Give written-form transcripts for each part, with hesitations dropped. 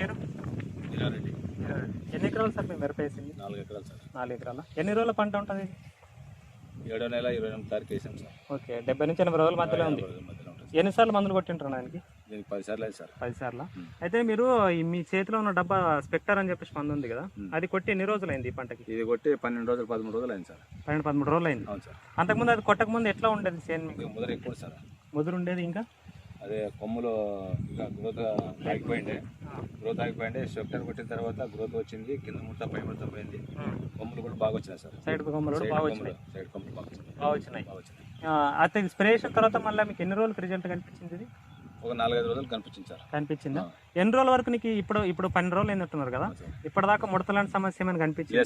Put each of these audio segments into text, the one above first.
పేరు? ఇలారెడ్డి. ఎన్ని ఎకరాలు సార్ మేము మిరప వేసింది? 4 ఎకరాలు సార్. 4 ఎకరాల. ఎన్ని రోజుల పంట ఉంటుంది ఇది? 7వ నెల 28వ తారీఖు వేసాం సార్. ఓకే, 70 నుంచి 80 రోజుల మధ్యలో ఉంది. మధ్యలో ఉంటుంది. ఎన్నిసార్లు మందులు కొట్టింటారు దానికి? దీనికి 10 సార్లు అయింది సార్. 10 సార్లు. అయితే మీరు మీ చేతిలో ఉన్న డబ్బా స్పెక్టర్ అని చెప్పేసి మందు ఉంది కదా, అది కొట్టి ఎన్ని రోజులు అయింది ఈ పంటకి? ఇది కొట్టి 12 రోజులు 13 రోజులు అయింది సార్. 12-13 రోజులు అయింది. అవును సార్. అంతకుముందు అది కొట్టక ముందు ఎట్లా ఉండేది చేను మీకు? ముదర ఎక్కువ సార్. ముదురు ఉండేది, ఇంకా అదే కొమ్ములు ఇంకా గ్రోత్ ఆగిపోయింది. స్ట్రక్చర్ కొట్టిన తర్వాత గ్రోత్ వచ్చింది, కింద ముట్ట పై ముట్ట పోయింది. కొమ్ములు కూడా బాగా వచ్చినాయి సార్. సైడ్ కొమ్ములు కూడా బాగా వచ్చినాయి. సైడ్ కొమ్ములు బాగా వచ్చినాయి. అయితే స్ప్రే చేసిన తర్వాత మళ్ళీ మీకు ఎన్ని రోజులకు రిజల్ట్ కనిపించింది? ఇది ఒక 4-5 రోజులు కనిపించింది సార్. కనిపించిందా? ఎన్ని రోజుల వరకు నీకు ఇప్పుడు 12 రోజులు ఏంటంటున్నారు కదా, ఇప్పటిదాకా ముడతలాంటి సమస్య ఏమైనా కనిపించింది?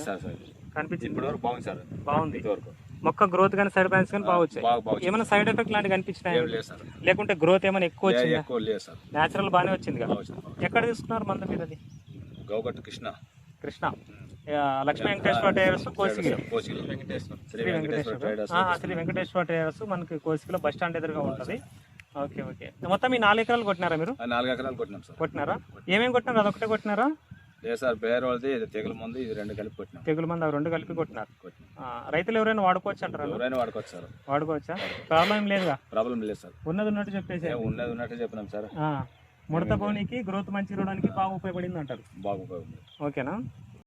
కనిపించింది. ఇప్పటి వరకు బాగుంది సార్. బాగుంది. ఇంతవరకు మొక్క గ్రోత్ కానీ సైడ్ బ్రాంచ్ కానీ బాగా వచ్చాయి. ఏమైనా సైడ్ ఎఫెక్ట్ లాంటివి కనిపించినాయి? లేకుంటే గ్రోత్ ఏమైనా ఎక్కువ వచ్చింది? నేచురల్ బాగానే వచ్చింది కదా. ఎక్కడ తీసుకున్నారు మందు మీద? అది గౌగట్టు కృష్ణ లక్ష్మీ వెంకటేశ్వర టైర్స్ కోసిగిలో. శ్రీ వెంకటేశ్వర టైర్స్ మనకి కోసిగిలో బస్ స్టాండ్ ఎదురుగా ఉంటుంది. Okay okay. మొత్తం ఈ 4 ఎకరాలు కొట్టినారా మీరు? 4 ఎకరాలు కొట్టినాం సార్. కొట్టినారా? ఏమేమి కొట్టినారు? అదొకటే కొట్టినారా? లేదు సార్, బేర్ వాళ్ళది తెగుల మందు ఇది 2 కలిపి కొట్టినాం. తెగుల మందు అవి 2 కలిపి కొట్టినారు. రైతులు ఎవరైనా వాడుకోవచ్చు అంటారా? ఎవరైనా వాడుకోవచ్చు సార్. వాడుకోవచ్చా? ప్రాబ్లం ఏం లేదుగా? ప్రాబ్లం లేదు సార్. ఉన్నది ఉన్నట్టు చెప్పేసి. ఉన్నది ఉన్నట్టు చెప్పినాం సార్. ముడత పోనీకి గ్రోత్ మంచి రావడానికి బాగా ఉపయోగపడింది అంటారు. బాగా ఉపయోగపడింది. ఓకేనా?